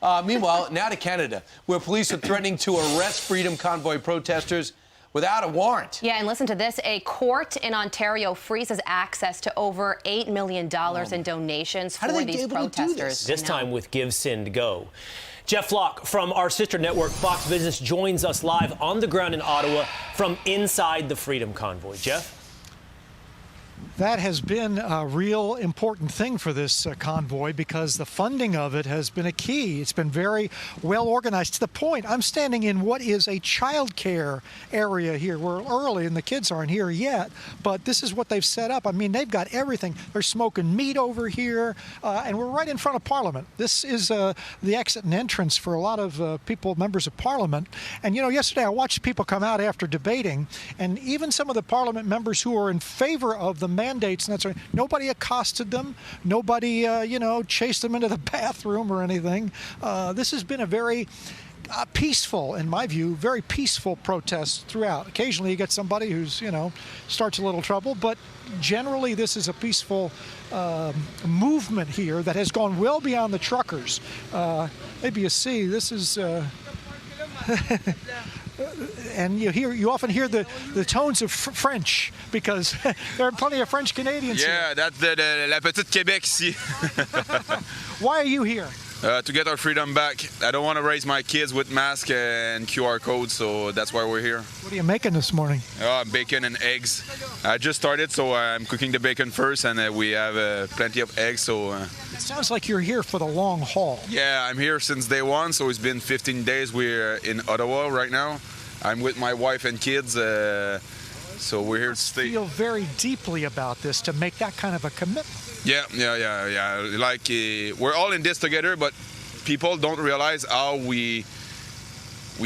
Meanwhile, now to Canada, where police are threatening to arrest Freedom Convoy protesters without a warrant. Yeah, and listen to this. A court in Ontario freezes access to over $8 million in donations for these protesters. This time with Give, Send, Go. Jeff Flock from our sister network, Fox Business, joins us live on the ground in Ottawa from inside the Freedom Convoy. Jeff? That has been a real important thing for this convoy because the funding of it has been a key. It's been very well organized to the point I'm standing in what is a child care area here. We're early and the kids aren't here yet, but this is what they've set up. I mean, they've got everything. They're smoking meat over here, and we're right in front of Parliament. This is the exit and entrance for a lot of people, members of Parliament. And, you know, yesterday I watched people come out after debating, and even some of the Parliament members who are in favor of the mandates and that sort of, nobody accosted them, nobody chased them into the bathroom or anything. This has been a very peaceful, in my view, very peaceful protest throughout. Occasionally you get somebody who's, starts a little trouble, but generally this is a peaceful movement here that has gone well beyond the truckers. Maybe you see, this is and you often hear the tones of French because there are plenty of French Canadians here. Yeah, that's la petite Québec ici. Why are you here? To get our freedom back. I don't want to raise my kids with masks and QR codes, so that's why we're here. What are you making this morning? Bacon and eggs. I just started, so I'm cooking the bacon first, and we have plenty of eggs. So it sounds like you're here for the long haul. Yeah, I'm here since day one, so it's been 15 days. We're in Ottawa right now. I'm with my wife and kids, so we're here to stay. You feel very deeply about this to make that kind of a commitment. Yeah. Like we're all in this together, but people don't realize how we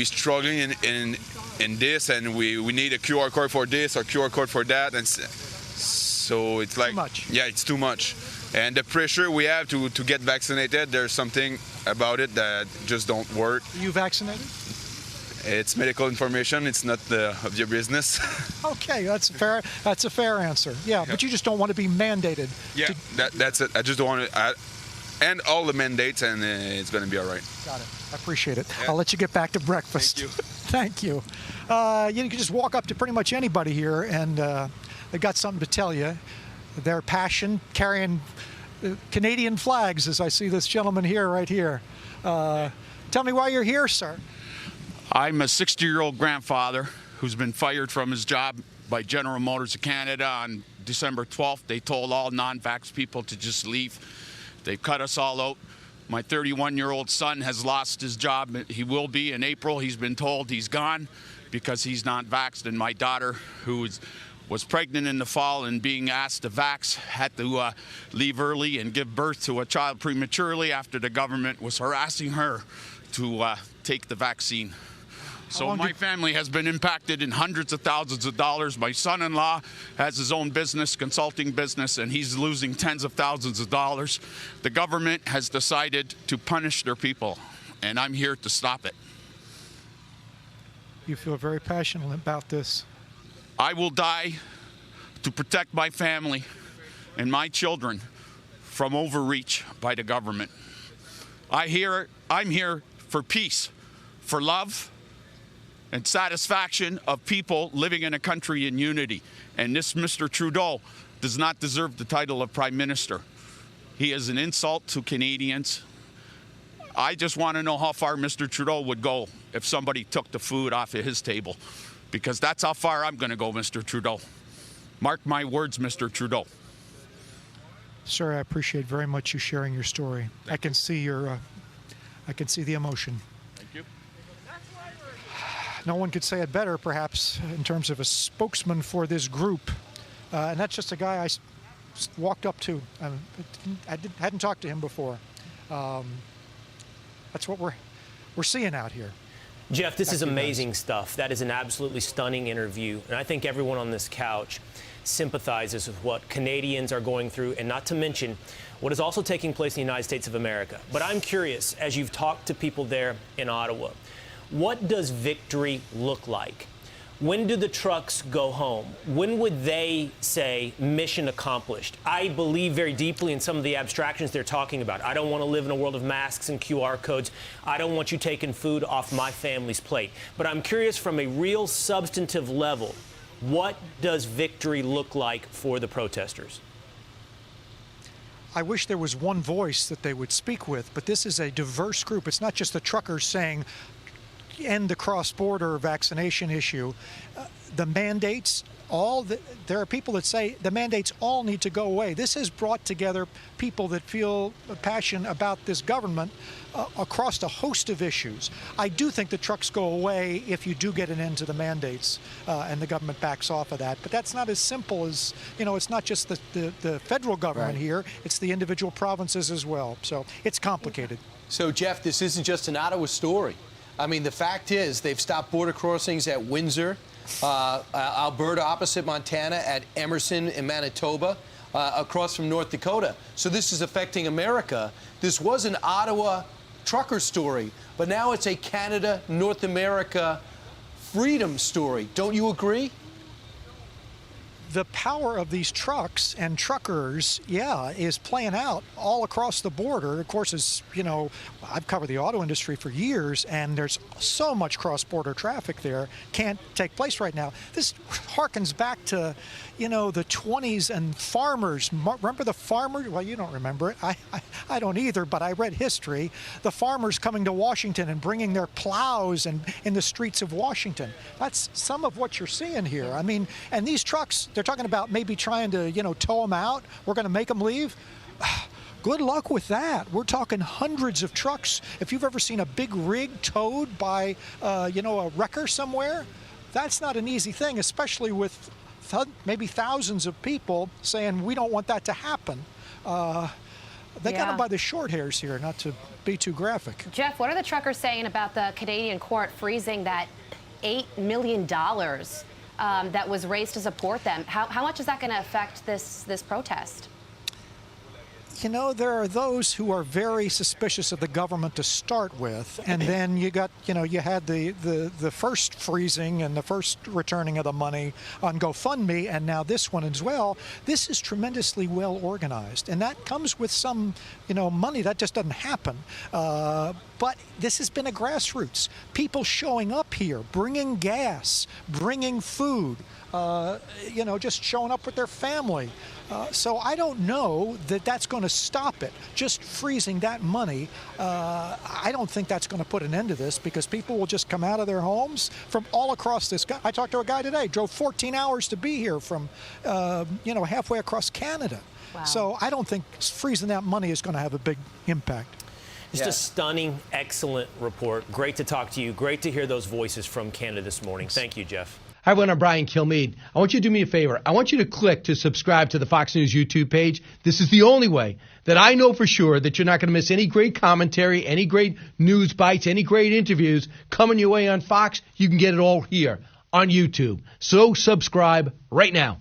struggling in this, and we need a QR code for this or QR code for that, and so it's like too much. Yeah, it's too much. And the pressure we have to get vaccinated, there's something about it that just don't work. Are you vaccinated? It's medical information. It's not of your business. Okay, that's a fair answer. Yeah, but you just don't want to be mandated. Yeah, that's it. I just don't want to end all the mandates, and it's going to be all right. Got it. I appreciate it. Yeah. I'll let you get back to breakfast. Thank you. Thank you. You can just walk up to pretty much anybody here, and they've got something to tell you. Their passion, carrying Canadian flags, as I see this gentleman here, right here. Tell me why you're here, sir. I'm a 60-year-old grandfather who's been fired from his job by General Motors of Canada on December 12th. They told all non-vax people to just leave. They've cut us all out. My 31-year-old son has lost his job. He will be in April. He's been told he's gone because he's not vaxxed. And my daughter, who was pregnant in the fall and being asked to vax, had to leave early and give birth to a child prematurely after the government was harassing her to take the vaccine. So my family has been impacted in hundreds of thousands of dollars. My son-in-law has his own business, consulting business, and he's losing tens of thousands of dollars. The government has decided to punish their people, and I'm here to stop it. You feel very passionate about this. I will die to protect my family and my children from overreach by the government. I'm here for peace, for love, and satisfaction of people living in a country in unity. And this Mr. Trudeau does not deserve the title of Prime Minister. He is an insult to Canadians. I just want to know how far Mr. Trudeau would go if somebody took the food off of his table, because that's how far I'm going to go, Mr. Trudeau. Mark my words, Mr. Trudeau. Sir, I appreciate very much you sharing your story. I can see the emotion. Thank you. No one could say it better, perhaps, in terms of a spokesman for this group. And that's just a guy I walked up to. I hadn't talked to him before. That's what we're seeing out here. Jeff, this is amazing stuff. That is an absolutely stunning interview. And I think everyone on this couch sympathizes with what Canadians are going through, and not to mention what is also taking place in the United States of America. But I'm curious, as you've talked to people there in Ottawa, what does victory look like? When do the trucks go home? When would they say mission accomplished? I believe very deeply in some of the abstractions they're talking about. I don't want to live in a world of masks and QR codes. I don't want you taking food off my family's plate. But I'm curious, from a real substantive level, what does victory look like for the protesters? I wish there was one voice that they would speak with, but this is a diverse group. It's not just the truckers saying, end the cross-border vaccination issue. The mandates, there are people that say the mandates all need to go away. This has brought together people that feel passion about this government across a host of issues. I do think the trucks go away if you do get an end to the mandates and the government backs off of that. But that's not as simple as, it's not just the federal government here, it's the individual provinces as well. So it's complicated. So, Jeff, this isn't just an Ottawa story. I mean, the fact is they've stopped border crossings at Windsor, Alberta opposite Montana, at Emerson in Manitoba, across from North Dakota. So this is affecting America. This was an Ottawa trucker story, but now it's a Canada, North America freedom story. Don't you agree? The power of these trucks and truckers, is playing out all across the border. Of course, as I've covered the auto industry for years, and there's so much cross-border traffic there, can't take place right now. This harkens back to, the 20s and farmers. Remember the farmers? Well, you don't remember it. I don't either, but I read history. The farmers coming to Washington and bringing their plows in the streets of Washington. That's some of what you're seeing here. I mean, and these trucks, they're talking about maybe trying to, tow them out. We're going to make them leave. Good luck with that. We're talking hundreds of trucks. If you've ever seen a big rig towed by, a wrecker somewhere, that's not an easy thing, especially with maybe thousands of people saying we don't want that to happen. They got them by the short hairs here, not to be too graphic. Jeff, what are the truckers saying about the Canadian court freezing that $8 million that was raised to support them? How much is that going to affect this protest? There are those who are very suspicious of the government to start with, and then you got, you had the first freezing and the first returning of the money on GoFundMe, and now this one as well. This is tremendously well organized, and that comes with some, money. That just doesn't happen. But this has been a grassroots. People showing up here, bringing gas, bringing food, just showing up with their family. So I don't know that that's going to stop it. Just freezing that money, I don't think that's going to put an end to this, because people will just come out of their homes from all across this. I talked to a guy today, drove 14 hours to be here from, halfway across Canada. Wow. So I don't think freezing that money is going to have a big impact. Just a stunning, excellent report. Great to talk to you. Great to hear those voices from Canada this morning. Thank you, Jeff. Hi, everyone. I'm Brian Kilmeade. I want you to do me a favor. I want you to click to subscribe to the Fox News YouTube page. This is the only way that I know for sure that you're not going to miss any great commentary, any great news bites, any great interviews coming your way on Fox. You can get it all here on YouTube. So subscribe right now.